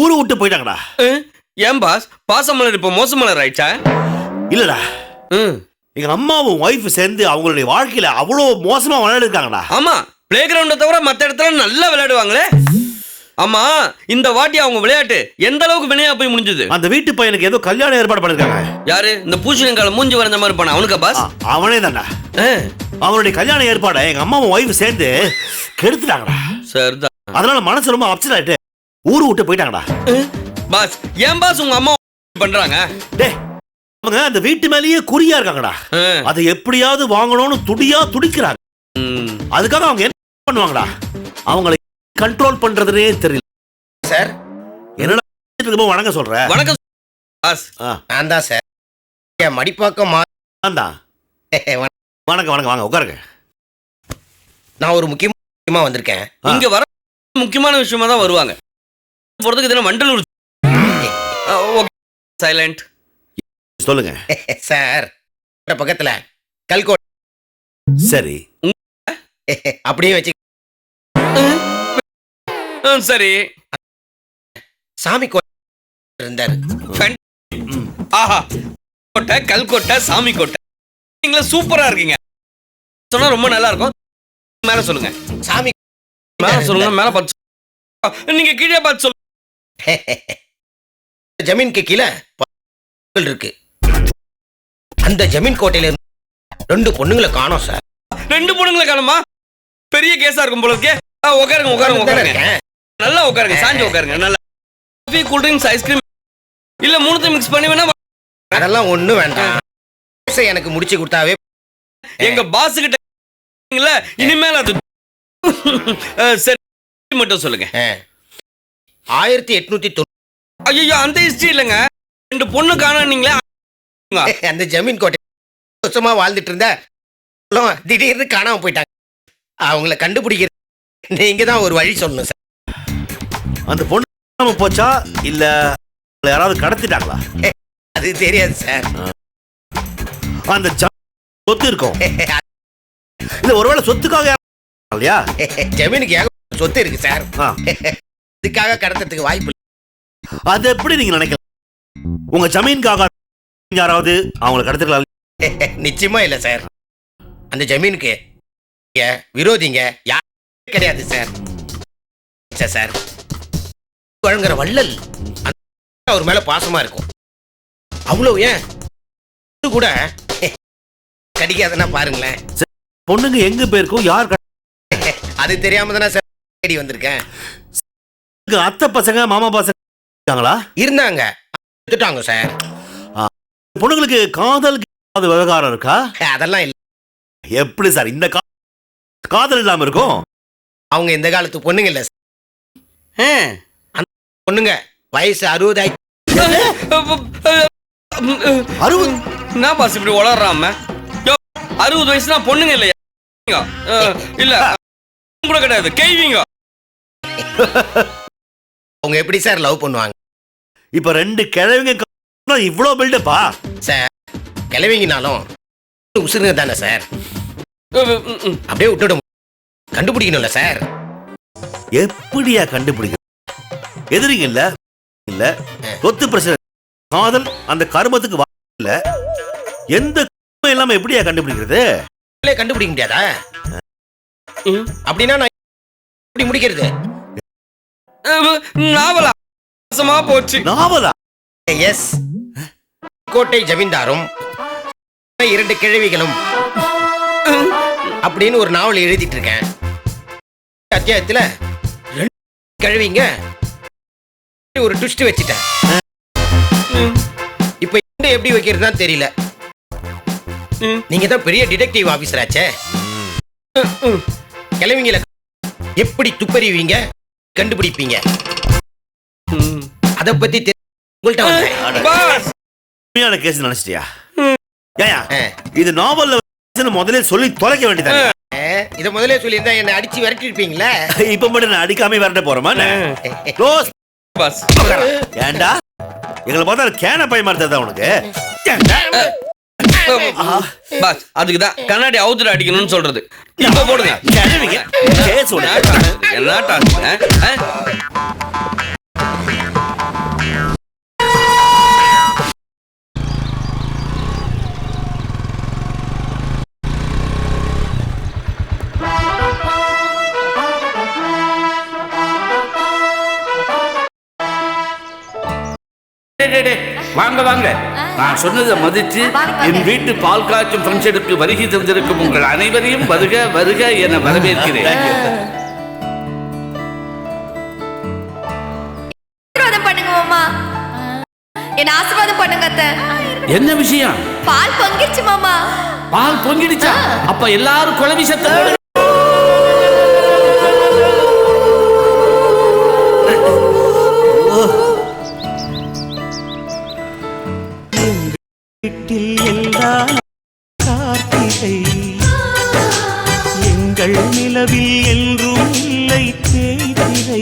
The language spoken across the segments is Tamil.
ஊரு விட்டு போயிட்டாங்கடா. ஏன் பாஸ் பாசமலர் இப்போ மோசமலர் ஆயிடுச்சா? இல்லடா, எங்க அம்மாவும் ஒய்ஃப் சேர்ந்து அவங்களுடைய வாழ்க்கையில அவ்வளோ மோசமா விளையாடுறாங்கடா. ஆமா, பிளே கிரவுண்டை தவிர மற்ற இடத்துல நல்லா விளையாடுவாங்களே. ஆமா, இந்த வாட்டி அவங்க விளையாட்டு எந்த அளவுக்கு வினையா போய் முடிஞ்சது? அந்த வீட்டு பையனுக்கு ஏதோ கல்யாணம் ஏற்பாடு பண்ணிருக்காங்க. யாரு? இந்த பூசணிக்கால மூஞ்சி வரைஞ்ச மாதிரி பண்ண அவனுக்கா பாஸ்? அவனே தான்டா. அவனுடைய கல்யாண ஏற்பாடை எங்க அம்மாவும் ஒய்ஃப் சேர்ந்து கெடுத்துட்டாங்கடா. சரிதான். அதனால மனசு ரொம்ப அப்செட் ஆயிட்டு ஊரு விட்டு போயிட்டாங்கடா. பாஸ், ஏன் பாஸ் உங்க அம்மா பண்றாங்க? டேய், அவங்க அந்த வீட்டு மேலேயே குறியா இருக்காங்கடா. அதை எப்படியாவது வாங்கணும்னு துடிக்கிறாங்க. அதுக்காக அவங்க என்ன பண்ணுவாங்கடா, அவங்களை கண்ட்ரோல் பண்றதுனே தெரியல. சார் என்னடா வணக்கம் சொல்ற? வணக்கம் பாஸ். நான் தான் சார், மடிப்பாக்கம். வணக்கம் வணக்கம், வாங்க உட்காருங்க. நான் ஒரு முக்கியமா வந்திருக்கேன். இங்க வர முக்கியமான விஷயமா தான் வருவாங்க. போறதுக்கு இதெல்லாம் வண்டலூர். சைலண்ட். சொல்லுங்க சார். பக்கத்துல கல்கோட். சரி, அப்படியே வச்சு. சரி, சாமி கோட்டை இருந்தாரு. ஆஹா, கோட்டை, கல்கோட்டை, சாமி கோட்டை, நீங்களே சூப்பரா இருக்கீங்க. சொன்னா ரொம்ப நல்லா இருக்கும். மேல சொல்லுங்க. சாமி மேல சொல்லுங்க. மேல பார்த்து நீங்க கீழே பார்த்து சொல்லுங்க. ஜமீனுக்கு கீழே இருக்கு. அந்த ஜமீன் கோட்டையில இருந்து 2 பொண்ணுங்களை காணோம் சார். 2 பொண்ணுங்களை காணுமா? பெரிய கேஸா இருக்கும் போல இருக்கே. உட்காருங்க உட்காருங்க உட்காருங்க. நல்லா உட்காருங்க, சாஞ்சி உட்காருங்க. நல்லா காஃபி, கூல் ட்ரிங்க்ஸ், ஐஸ்கிரீம் இல்ல மூணுத்தையும் மிக்ஸ் பண்ணி வேணா. அதெல்லாம் ஒண்ணும் வேண்டாம். எனக்கு முடிச்சு கொடுத்தாவே. எங்க பாஸ் கிட்ட இனிமேல் அது சரி மட்டும் சொல்லுங்க. 1890. ஐயோ, அந்த ஹிஸ்டரி இல்லைங்க. 2 பொண்ணு காணோன்னீங்களே. அந்த ஜமீன் கோட்டை வருஷமா வாழ்ந்துட்டு இருந்த திடீர்னு காணாம போயிட்டாங்க. அவங்கள கண்டுபிடிக்கிறது நீங்க தான் ஒரு வழி சொல்லணும் சார். அந்த பொண்ணு போச்சா இல்ல யாராவது கடத்திட்டாங்களா? அது தெரியாது சார். அந்த சொத்து இருக்கும். இல்ல ஒருவேளை சொத்துக்காக இல்லையா? ஜமீனுக்கு சொத்து இருக்கு சார். இதுக்காக கடத்துறதுக்கு வாய்ப்பு இல்லை. அது எப்படி நீங்க நினைக்கலாம்? உங்க ஜமீனுக்காக யாராவது அவங்களை கடத்திக்கலாம்? நிச்சயமா இல்ல சார். அந்த ஜமீனுக்கு விரோதிங்க யாரும் கிடையாது சார். சார் வழங்குற வள்ளல் அவர் மேல பாசமா இருக்கும். அவ்வளவு ஏன் கூட கடிக்காதுன்னா பாருங்களேன். பொண்ணுங்க எங்க போயிருக்கும், யார் அது தெரியாம தானே சார் தேடி வந்திருக்கேன். அத்தை பசங்க மாமா பசங்க இருந்தாங்க, எடுத்துட்டாங்க சார். பொண்ணுங்களுக்கு காதல் விவகாரம் இருக்கா? அதெல்லாம் இல்ல. எப்படி சார் இந்த காதல் இல்லாம இருக்கும்? அவங்க இந்த காலத்து பொண்ணுங்க இல்ல சார். பொண்ணுங்க வயசு 60 ஆயிடுச்சு. 60? என்ன பாஸ் இப்படி வளர்றாம? 60 வயசுனா பொண்ணுங்க இல்லையா? இல்ல கூட கிடையாது, கேள்விங்க. அவங்க எப்படி சார் லவ் பண்ணுவாங்க? இப்ப 2 கிழவிங்க இவ்வளவு பில்டப்பா சார். கிழவிங்கனாலும் உசுருங்க தானே சார். அப்படியே விட்டுட கண்டுபிடிக்கணும்ல சார். எப்படியா கண்டுபிடிக்க? எதிரிங்க இல்ல இல்ல சொத்து பிரச்சனை, காதல், அந்த கர்மத்துக்கு இல்ல, எந்த இல்லாம எப்படியா கண்டுபிடிக்கிறது? கண்டுபிடிக்க முடியாதா? அப்படின்னா நான் எப்படி முடிக்கிறது? நாவலா போச்சு. நாவலா? எஸ். கோட்டை ஜமீன்தாரும் 2 கிழவிகளும் அப்படின்னு ஒரு நாவல் எழுதிட்டு இருக்கேன். அத்தியாயத்துல 2 கிழவிங்க ஒரு ட்விஸ்ட் வச்சிட்டேன். இப்ப எப்படி வைக்கிறதுதான் தெரியல. நீங்க தான் பெரிய டிடெக்டிவ் ஆபீசர் ஆச்சே. கிழவிங்கள எப்படி துப்பறிவீங்க, கண்டுபிடிப்பீங்க? அத பத்தி உண்மையான கேஸ் நினைச்சிட்டியா? இது நாவல்ல முதல்ல சொல்லி தொலைக்க வேண்டியது. இத முதல்ல சொல்லியிருந்தா என்ன அடிச்சு விரட்டி இருப்பீங்களா? இப்ப மட்டும் நான் அடிக்காம விரட்ட போறோமா? ஏண்டா எங்களை பார்த்தா கேன பை மாதிரி தான் உனக்கு? அதுக்குதான் கண்ணாடி அவுத்துட்டு அடிக்கணும்னு சொல்றது. இப்ப போடுங்க. என்ன வாங்க வாங்க, நான் சொன்னதை மதித்து என் வீட்டு பால் காய்ச்சும் ஃபங்க்ஷனுக்கு வருகை தந்திருக்கும் உங்கள் அனைவரையும் வருக வருக என வரவேற்கிறேன். பண்ணுங்க மாமா, என்ன ஆசீர்வாதம் பண்ணுங்க அத்தை. என்ன விஷயம்? பால் பொங்கிடுச்சு மாமா. பால் பொங்கிடுச்சா? அப்ப எல்லாரும் குழவி சத்தம். வீட்டில் எல்லா கார்த்திகை எங்கள் நிலவில் என்றும் இல்லை தேய்திரை.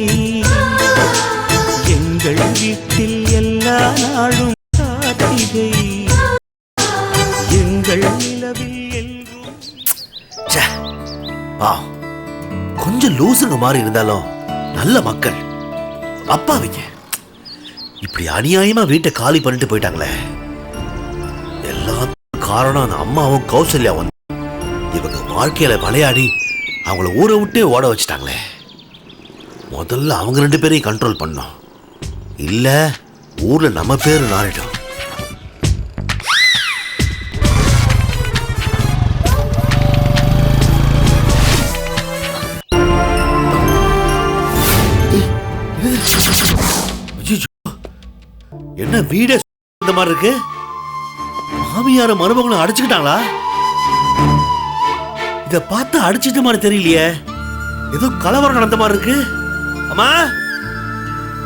எங்கள் வீட்டில் எல்லா நாளும் கார்த்திகை எங்கள் நிலவில் என்றும். கொஞ்சம் லூசுங்க மாதிரி இருந்தாலும் நல்ல மக்கள். அப்பாவிங்க இப்படி அநியாயமா வீட்டை காலி பண்ணிட்டு போயிட்டாங்களே. எல்லாத்துக்கும் காரணம் அந்த அம்மாவும் கௌசல்யாவும். இவங்க வாழ்க்கையில விளையாடி அவங்கள ஊரை விட்டே ஓட வச்சுட்டாங்களே. முதல்ல அவங்க 2 பேரையும் கண்ட்ரோல் பண்ணோம், இல்ல ஊர்ல நம்ம பேரு நாரிடும். என்ன வீடே இந்த மாதிரி இருக்கு? மாமியார மருமகளும் அடிச்சுக்கிட்டாங்களா? இத பார்த்து அடிச்சிட்ட மாதிரி தெரியலையே, ஏதோ கலவரம் நடந்த மாதிரி இருக்கு. அம்மா,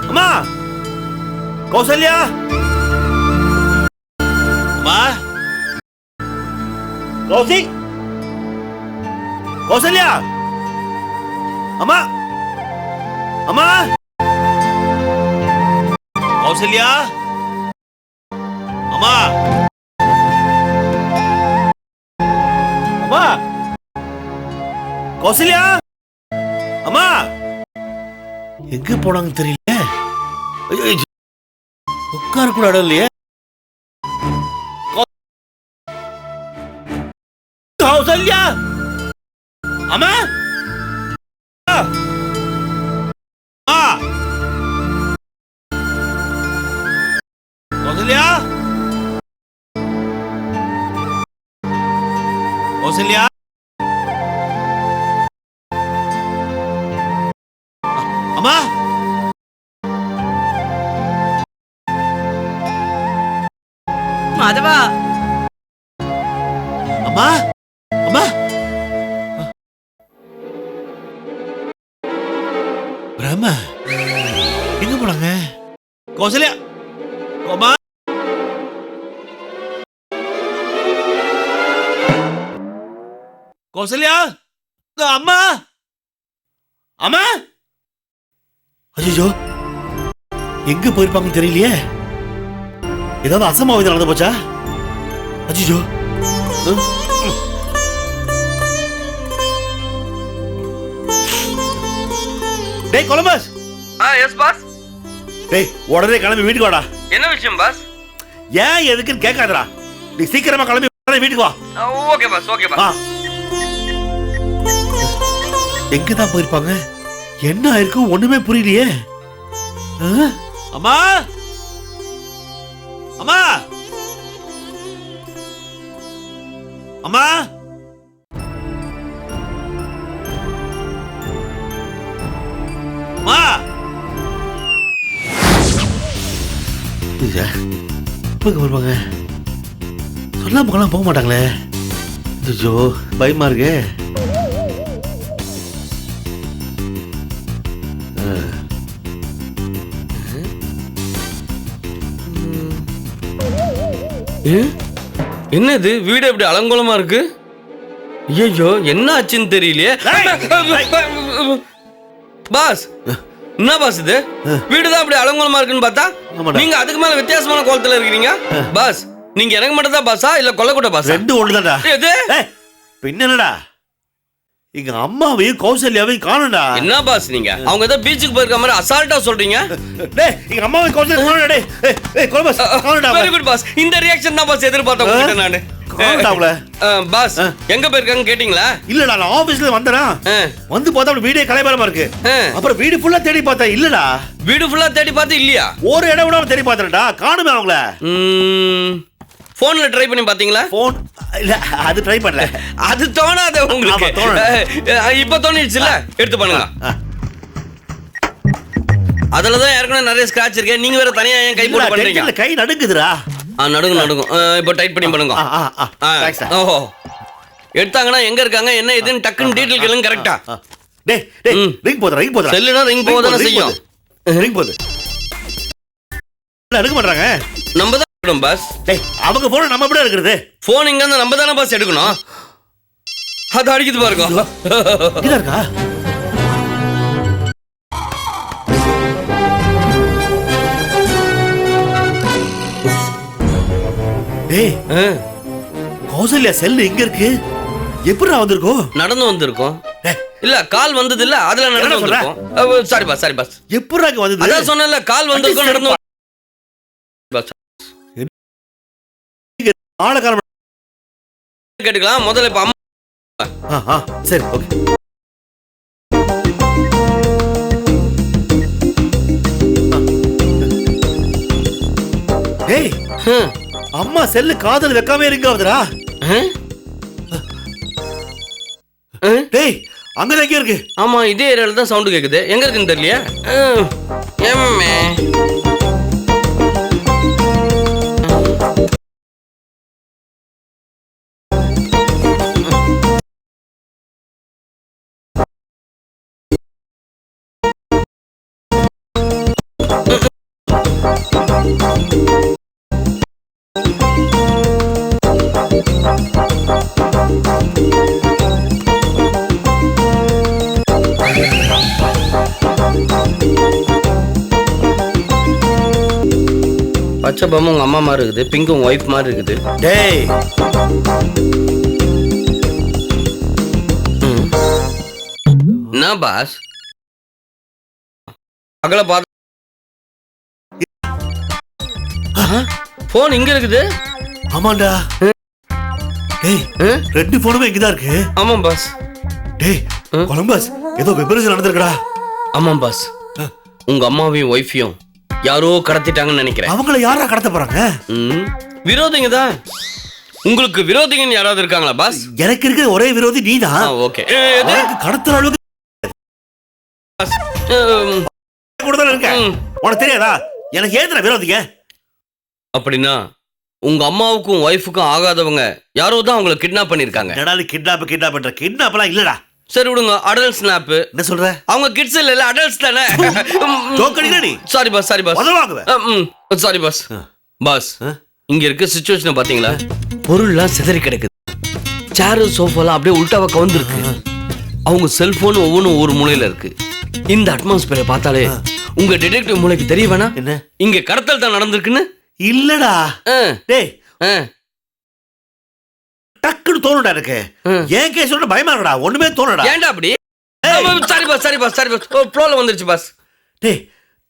அம்மா, கௌசல்யா, அம்மா, கௌசிக், கௌசல்யா, அம்மா, அம்மா, கௌசல்யா, அம்மா, அம்மா, கௌசல்யா, அம்மா, எங்க போனாங்க தெரியல. உட்கார கூட இடம் இல்லையே. கௌசல்யா, அம்மா, கௌசல்யா, கௌசல்யா, அம்மா, மாதவா, அம்மா, அம்மா, பிரம்ம எங்க போனாங்க? கௌசல்யா, அம்மா, கௌசல்யா, அம்மா, அம்மா, ஐயோ எங்க போயிருப்பாங்கன்னு தெரியலையே. ஏதாவது அசம்பாவிதம் நடந்து போச்சா? ஐயோ, டேய் கொலம்பஸ். S pass. டேய் உடனே கிளம்பி வீட்டுக்கு வாடா. என்ன விஷயம் பாஸ்? ஏன் எதுக்குன்னு கேட்காதடா. நீ சீக்கிரமா கிளம்பி உடனே வீட்டுக்கு வா. Okay boss, okay boss. எங்க தான் போயிருப்பாங்க? என்ன ஆயிருக்கு ஒண்ணுமே புரியலையே. அம்மா, அம்மா, அம்மா, அம்மா, எப்ப வருவாங்க? சொல்லாம போகலாம் போக மாட்டாங்களே. ஐயோ பயமா இருக்கு. என்னது வீடு எப்படி அலங்கோலமா இருக்கு? ஐயோ என்ன ஆச்சுன்னு தெரியலையே. பாஸ், என்ன பாஸ் இது? வீடுதான் அப்படி அலங்கோலமா இருக்குன்னு பார்த்தா நீங்க அதுக்கு மேல வித்தியாசமான கோலத்துல இருக்கீங்க. பாஸ், நீங்க எனக்கு மட்டும் தான் பாஸா இல்ல கொல்லக்கூட பாஸ்? ரெண்டு ஒண்ணுதான்டா. எது பின்னடா? எங்க அம்மாவையும் கௌசல்யாவையும் காணும்டா. என்ன பாஸ் நீங்க? அவங்க ஏதோ பீச்சுக்கு போயிருக்க மாதிரி அசால்ட்டா சொல்றீங்க. டேய் எங்க அம்மாவையும் கௌசல்யா காணும்டா. டேய் ஏய் கொலம்பஸ் காணும்டா. Very good boss. இந்த ரியாக்ஷன் தான் பாஸ் எதிர்பார்த்தேன் உங்ககிட்ட நானு. அவங்கள பாஸ் எங்க போயிருக்காங்க கேட்டிங்களா? இல்லடா நான் ஆபீஸ்ல வந்தேனா வந்து பார்த்தா அப்படி வீடே கலைபரமா இருக்கு. அப்புறம் வீடு ஃபுல்லா தேடி பார்த்தேன் இல்லடா. வீடு ஃபுல்லா தேடி பார்த்து இல்லையா? ஒரு இடம் விடாம தேடி பார்த்தேன்டா காணுமே அவங்கள. போன்ல ட்ரை பண்ணி பாத்தீங்களா? போன் இல்ல அது ட்ரை பண்ணல. அது தோணாத உங்களுக்கு. இப்ப தோணிடுச்சுல எடுத்து பண்ணுங்க. அதுலதான் ஏற்கனவே நிறைய ஸ்கிராட்ச் இருக்கு. நீங்க வேற தனியா ஏன் கை போட்டு பண்றீங்க? கை நடுங்குதுடா. நடுங்கும். இப்போ டைட் பண்ணி பண்ணுங்க. ஓஹோ எடுத்தாங்கன்னா எங்க இருக்காங்க என்ன இதுன்னு டக்குன்னு டீடைல் கேளுங்க கரெக்ட்டா. டேய் ரிங் போதா செல்லுனா ரிங் போதானே செய்யும். ரிங் போது எடுக்க மாட்டாங்க. நம்ம தான் எடுக்கணும் பாஸ். டேய் அவங்க போன் நம்ம எப்படி எடுக்கிறது? போன் இங்க இருந்து நம்ம தானே பாஸ் எடுக்கணும். அது அடிக்குது பாருங்க. இதா இருக்கா? டேய் கௌசல்யா செல் எங்க இருக்கு? எப்படி வந்திருக்கோம்? நடந்து வந்திருக்கோம். இல்ல கால் வந்தது இல்ல அதுல நடந்து வந்திருக்கோம். சாரி பாஸ் எப்படி அங்க வந்தது? அதான் சொன்னேன்ல கால் வந்திருக்கோம் நடந்து பாஸ். ஆளக்கார கேட்டுக்கலாம் முதல்ல இப்ப அம்மா. சரி ஓகே. டேய் அம்மா செல்லு காதல் வைக்காம இருக்காதுடா. டேய் அங்க எங்க இருக்கு? ஆமா இதே ஏரியால தான் சவுண்ட் கேக்குது. எங்க இருக்குன்னு தெரியலையா? எம்மே பச்சை பொம்மை உங்க அம்மா மாதிரி இருக்குது. பிங்க் உங்க ஒய்ஃப் மாதிரி இருக்குது. டேய் என்ன பாஸ் அகல பாத்து போன் இங்க இருக்குது. ஆமாண்டா. டேய் ரெண்டு போனுமே இங்கதான் இருக்கு. ஆமா பாஸ். டேய் கொலம்பஸ் ஏதோ விபரீதம் நடந்திருக்குடா. ஆமா பாஸ் உங்க அம்மாவையும் ஒய்ஃபையும் யாரோ கடத்திட்டாங்கன்னு நினைக்கிறேன். அவங்கள யாரா கடத்த போறாங்க? விரோதிங்க தான். உங்களுக்கு விரோதிங்கன்னு யாராவது இருக்காங்களா பாஸ்? எனக்கு இருக்கிற ஒரே விரோதி நீதான். ஓகே கடத்துற அளவுக்கு உனக்கு தெரியாதா? எனக்கு ஏதுல விரோதிங்க. அப்படின்னா உங்க அம்மாவுக்கும் ஒய்ஃபுக்கும் ஆகாதவங்க யாரோ தான் அவங்கள கிட்னாப் பண்ணிருக்காங்க. கிட்னாப் பண்ற கிட்னாப்லாம் இல்லடா. சரி விடுங்க. Adult snap. என்ன சொல்ற? அவங்க கிட்ஸ் இல்ல அடல்ட்ஸ் தானே. ஜோக்கடிங்கடி. சாரி பாஸ் உதவாங்குவே. Sorry boss. பாஸ் இங்க இருக்க சிச்சுவேஷனை பாத்தீங்களா? பொருள்லாம் சிதறி கிடக்குது. சேரு சோஃபாலாம் அப்படியே உல்டாவா கவுந்திருக்கு. அவங்க செல்போன் ஒவ்வொன்றும் ஒரு மூலையில இருக்கு. இந்த அட்மாஸ்பியரை பார்த்தாலே உங்க டிடெக்டிவ் மூளைக்கு தெரிய வேணா என்ன இங்க கடத்தல் தான் நடந்திருக்குன்னு? இல்லடா. டேய் டக்குனு தோணுடா எனக்கு. ஏன் கேஸ் சொல்ற பயமா இருக்கடா. ஒண்ணுமே தோணுடா. ஏன்டா அப்படி? சாரி பாஸ் ஃப்ளோல வந்துருச்சு பாஸ். டேய்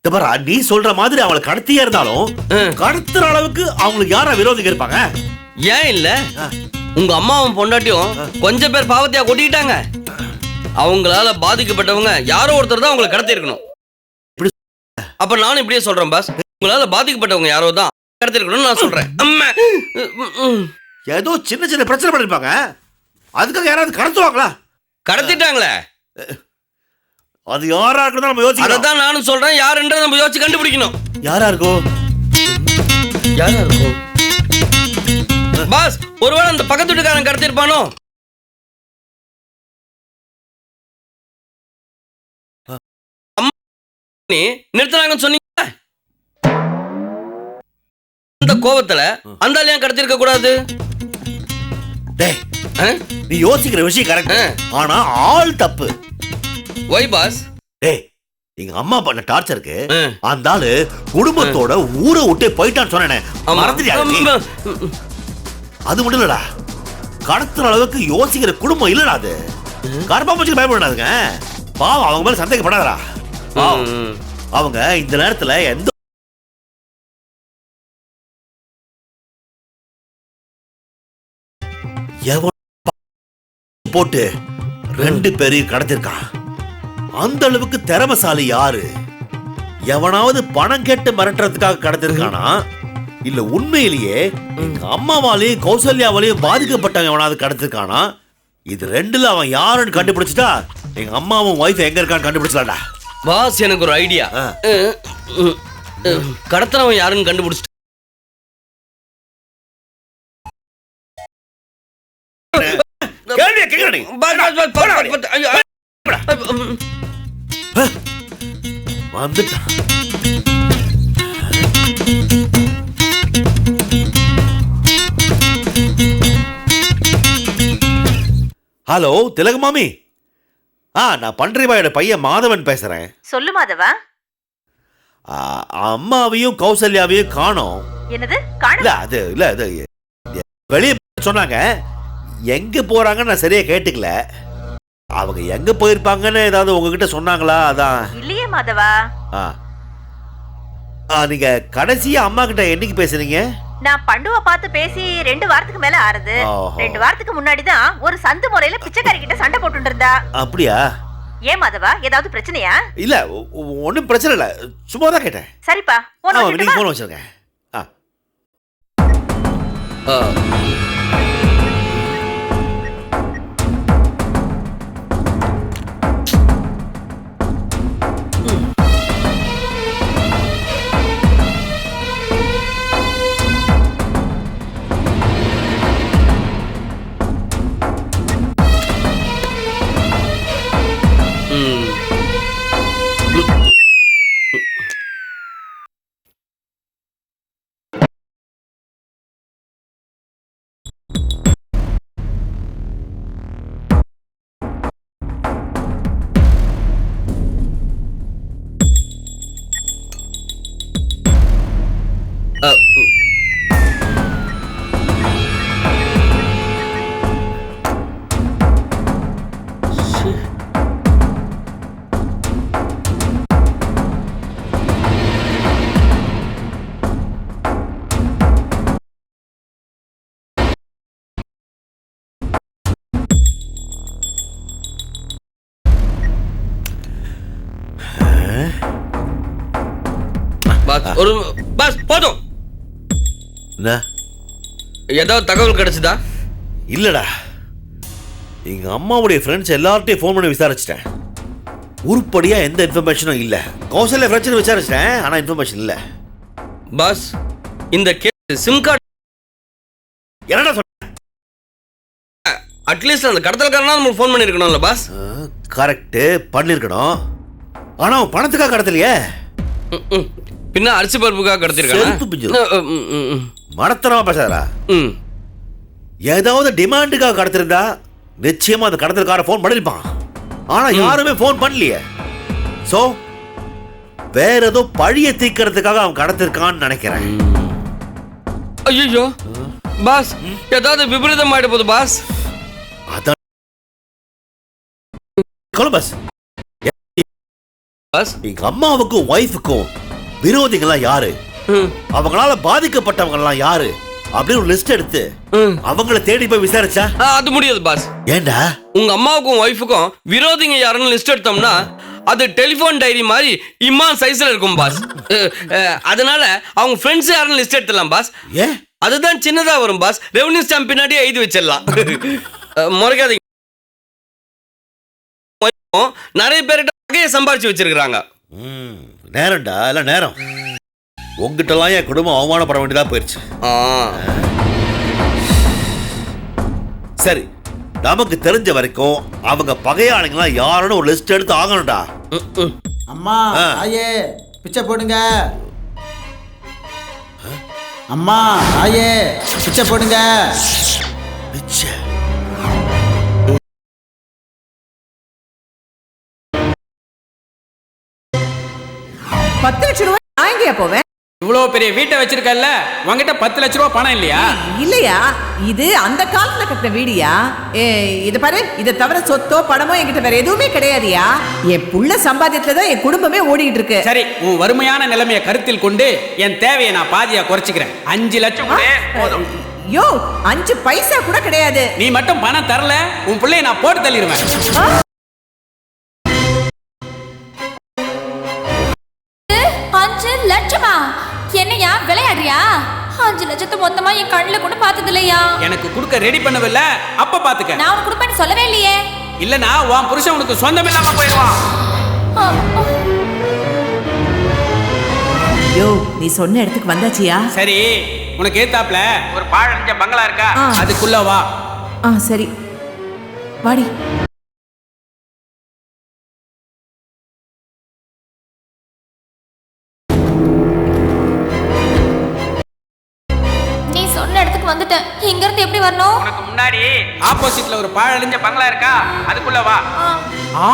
தபரா நீ சொல்ற மாதிரி அவளை கடத்தியே இருந்தாலும் கடத்துற அளவுக்கு அவங்களுக்கு யாரா விரோதிங்க இருப்பாங்க? ஏன் இல்ல உங்க அம்மாவும் பொண்டாட்டியும் கொஞ்சம் பேர் பாவத்தையா கொட்டிக்கிட்டாங்க. அவங்களால பாதிக்கப்பட்டவங்க யாரோ ஒருத்தர் தான் அவங்களை கடத்தி இருக்கணும். அப்ப நானும் இப்படியே சொல்றேன் பாஸ். உங்களால பாதிக்கப்பட்டவங்க யாரோ தான் கடத்தி இருக்கணும்னு நான் சொல்றேன். ஏதோ சின்ன சின்ன பிரச்சனை பண்ணிருப்பாங்க. அதுக்காக யாராவது கடத்துவாங்களா? கடத்திட்டாங்களே. அது யாரா இருக்கணும் நம்ம யோசிக்கணும். அதான் நானும் சொல்றேன். யாருன்றத நம்ம யோசிச்சு கண்டுபிடிக்கணும். யாரா இருக்கும் பாஸ்? ஒருவேளை அந்த பக்கத்து வீட்டுக்காரன் கடத்திருப்பானோ? நிறுத்தினாங்கன்னு சொன்னீங்க. அந்த கோபத்துல அந்த ஆள் ஏன் கடத்திருக்க கூடாது? நீ யோசிக்கிற விஷயம் கரெக்ட். ஆனா ஆள் தப்பு. வை பாஸ்? டேய் எங்க அம்மா பண்ண டார்ச்சருக்கு அந்த ஆளு குடும்பத்தோட ஊரை விட்டு போயிட்டான்னு சொன்னேன். மறந்துட்டியா? அது மட்டும் இல்லடா கடத்துற அளவுக்கு யோசிக்கிற குடும்பம் இல்லடா. அது கருப்பா பூச்சிக்கு பயப்படாதுங்க. பாவம் அவங்க மேல சந்தேகப்படாதடா. அவங்க இந்த நேரத்துல எந்த எவன் போட்டு 2 பேரையும் கடத்திருக்கான். அந்த அளவுக்கு திறமசாலி யாரு? எவனாவது பணம் கேட்டு மிரட்டுறதுக்காக கடத்திருக்கானா, இல்ல உண்மையிலேயே எங்க அம்மாவாலையும் கௌசல்யாவாலையும் பாதிக்கப்பட்டவன் எவனாவது கடத்திருக்கானா? இது 2ல அவன் யாருன்னு கண்டுபிடிச்சிட்டா எங்க அம்மாவும் ஒய்ஃப் எங்க இருக்கான்னு கண்டுபிடிச்சலாம்டா. பாஸ், எனக்கு ஒரு ஐடியா. கடத்தனவன் யாருன்னு கண்டுபிடிச்சிட்டு கேள்வியை கேக்குற நீ. வந்துட்டான். ஹலோ திலக மாமி. நான் பன்றிபாயோட பையன் மாதவன் பேசுறேன். சொல்லு மாதவா. அம்மாவையும் கௌசல்யாவையும் காணோம். என்னது இல்ல அது வெளியே சொன்னாங்க. எங்க போறாங்கன்னு நான் சரியா கேட்டுக்கல. அவங்க எங்க போயிருப்பாங்கன்னு ஏதாவது உங்ககிட்ட சொன்னாங்களா? அதான். இல்லையே மாதவா. நீங்க கடைசியா அம்மா கிட்ட என்னைக்கு பேசுறீங்க? நான் பண்டுவ பார்த்து பேசி 2 வாரத்துக்கு மேல ஆறுது. 2 வாரத்துக்கு முன்னாடி தான் ஒரு சந்து முறையில பிச்சைக்காரி கிட்ட சண்டை போட்டு இருந்தா. அப்படியா? ஏன் மாதவா, ஏதாவது பிரச்சனையா? இல்ல ஒன்னும் பிரச்சனை இல்ல, சும்மா தான் கேட்டேன். சரிப்பா, நீங்க போன் வச்சிருங்க. ஒரு பாஸ் போதும். ஏதாவது தகவல் கிடைச்சதா? இல்லடா, எங்க அம்மாவுடைய ஃப்ரெண்ட்ஸ் எல்லார்ட்டையும் ஃபோன் பண்ணி விசாரிச்சிட்டேன். உருப்படியா எந்த இன்ஃபர்மேஷனும் இல்ல. கௌசல்யா ஃப்ரெண்ட்ஸ் விசாரிச்சிட்டேன், ஆனா இன்ஃபர்மேஷன் இல்ல. பாஸ், இந்த கேஸ் சிம் கார்டு என்னடா சொல்ற? அட்லீஸ்ட் அந்த கடத்தல்காரனா நமக்கு ஃபோன் பண்ணிருக்கணும்ல பாஸ்? கரெக்ட், பண்ணிருக்கணும். ஆனா அவன் பணத்துக்காக கடத்தலையே. பின்ன அரிசி பருப்புக்காக கடத்திருக்காங்க. மனத்தனமா பேசாதடா. ஏதாவது டிமாண்டுக்காக கடத்திருந்தா நிச்சயமா அந்த கடத்தல்கார ஃபோன் பண்ணிருப்பான். ஆனா யாருமே ஃபோன் பண்ணலையே. சோ வேற ஏதோ பழிய தீக்கிறதுக்காக அவன் கடத்திருக்கான்னு நினைக்கிறேன். ஐயோ பாஸ், ஏதாவது விபரீதம் ஆயிட போகுது பாஸ். அதான் பாஸ், எங்க அம்மாவுக்கும் ஒய்ஃபுக்கும் விரோதிகள்லாம் யாரு, அவங்களால பாதிக்கப்பட்டவங்க யாரு அப்படின்னு ஒரு லிஸ்ட் எடுத்து அவங்கள தேடி போய் விசாரிச்சா அது முடியாது பாஸ். ஏண்டா? உங்க அம்மாவுக்கும் ஒய்ஃபுக்கும் விரோதிங்க யாருன்னு லிஸ்ட் எடுத்தோம்னா அது டெலிபோன் டைரி மாதிரி இம்மா சைஸ்ல இருக்கும் பாஸ். அதனால அவங்க ஃப்ரெண்ட்ஸ் யாருன்னு லிஸ்ட் எடுத்துடலாம் பாஸ். ஏன்? அதுதான் சின்னதா வரும் பாஸ். ரெவன்யூ ஸ்டாம்ப் பின்னாடியே எழுதி வச்சிடலாம். முறைக்காதீங்க. நிறைய பேர்கிட்ட வகையை சம்பாரிச்சு வச்சிருக்காங்க. நேரம்டா, இல்ல நேரம். உங்ககிட்டலாம் என் குடும்பம் அவமானப்பட வேண்டியதா போயிருச்சு. சரி, நமக்கு தெரிஞ்ச வரைக்கும் அவங்க பகையாளிங்களா யாருன்னு ஒரு லிஸ்ட் எடுத்து ஆகணும்டா. அம்மா ஆயே பிச்சை போடுங்க. அம்மா ஆயே பிச்சை போடுங்க. பிச்சை? $10 லட்சம் ரூபாய் நான் எங்கேயா போவேன்? இவ்வளவு பெரிய வீட்டை வச்சிருக்கல்ல, உங்ககிட்ட 10 லட்ச ரூபாய் பணம் இல்லையா? இல்லையா, இது அந்த காலத்துல கட்டின வீடியா. இது பாரு, இதை தவிர சொத்தோ பணமோ என்கிட்ட வேற எதுவுமே கிடையாதுயா. என் புள்ள சம்பாத்தியத்துலதான் என் குடும்பமே ஓடிட்டு இருக்கு. சரி, உன் வறுமையான நிலைமையை கருத்தில் கொண்டு என் தேவையை நான் பாதியா குறைச்சிக்கிறேன். 5 லட்சம் போதும். யோ 5 பைசா கூட கிடையாது. நீ மட்டும் பணம் தரல உன் பிள்ளைய நான் போட்டு தள்ளிடுவேன். ஆ, 5 லட்சமா? என்னையா விளையாடுறியா? 5 லட்சத்தை மொத்தமா என் கண்ணுல கூட பார்த்தது இல்லையா? எனக்கு கொடுக்க ரெடி பண்ணவில்ல, அப்ப பாத்துக்க. நான் உனக்கு கொடுப்பேன்னு சொல்லவே இல்லையே. இல்லனா உன் புருஷன் உனக்கு சொந்தமில்லாம போயிடுவான். யோ நீ சொன்ன இடத்துக்கு வந்தாச்சியா? சரி, உனக்கு ஏத்தாப்ல ஒரு பாழஞ்ச பங்களா இருக்கா, ஆ. அதுக்குள்ள வா. ஆ சரி வாடி. நீ சொன்ன இடத்துக்கு வந்துட்டேன். இங்க இருந்து எப்படி வரணும்? உனக்கு முன்னாடி ஆப்போசிட்ல ஒரு பாழஞ்ச பங்களா இருக்கா, அதுக்குள்ள வா.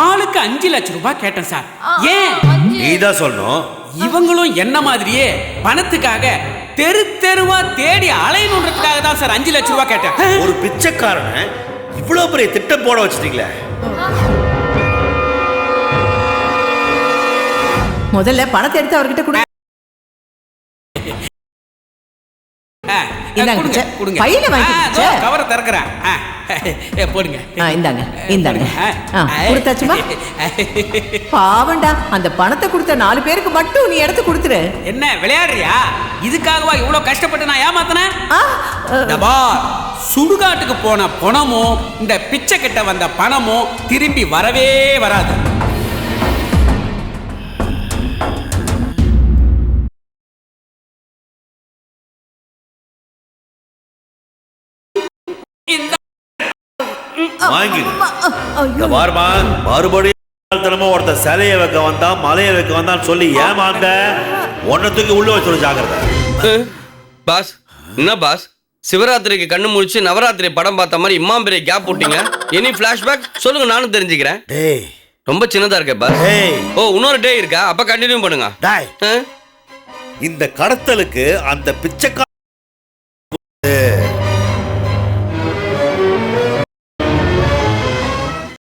ஆளுக்கு 5 லட்சம் ரூபாய் கேட்டேன் சார். ஏன்? நீதான் சொல்லணும். இவங்களும் என்ன மாதிரியே பணத்துக்காக தெரு தெருவா தேடி அலையணுன்றதுக்காக தான் சார் 5 லட்சம் ரூபாய் கேட்டேன். ஒரு பிச்சைக்காரனை இவ்வளவு பெரிய திட்டம் போட வச்சிட்டீங்களே. முதல்ல பணத்தை எடுத்து அவர்கிட்ட கொடு. இந்தாங்க, கொடுங்க, பிச்சை. கொடுங்க. பையில வாங்கி பிச்சை. கவரை திறக்கிறேன். போடுங்க. இந்தாங்க இந்தாங்க. கொடுத்தாச்சுமா? பாவண்டா, அந்த பணத்தை கொடுத்த 4 பேருக்கு மட்டும் நீ எடுத்து கொடுத்துரு. என்ன விளையாடுறியா? இதுக்காகவா இவ்வளவு கஷ்டப்பட்டு நான் ஏமாத்தினேன்? ஆ, சுடுகாட்டுக்கு போன பணமும் இந்த பிச்சை கிட்ட வந்த பணமும் திரும்பி வரவே வராது. வாங்கிடு. இந்த பாருமா, மறுபடியும் தினமும் ஒருத்தர் சிலைய வைக்க வந்தான் மலைய வைக்க வந்தான்னு சொல்லி ஏமாந்த ஒன்னத்துக்கு உள்ள வச்சு ஜாக்கிரதை. பாஸ் என்ன பாஸ், சிவராத்திரிக்கு கண்ணு முழிச்சு நவராத்திரி படம் பார்த்த மாதிரி இம்மா பெரிய கேப் போட்டீங்க. எனி பிளாஷ்பேக் சொல்லுங்க, நானும் தெரிஞ்சுக்கிறேன். டேய் ரொம்ப சின்னதா இருக்கே பாஸ். டேய், ஓ இன்னொரு டே இருக்கா? அப்ப கண்டினியூ பண்ணுங்க. டேய், இந்த கடத்தலுக்கு அந்த பிச்சைக்கார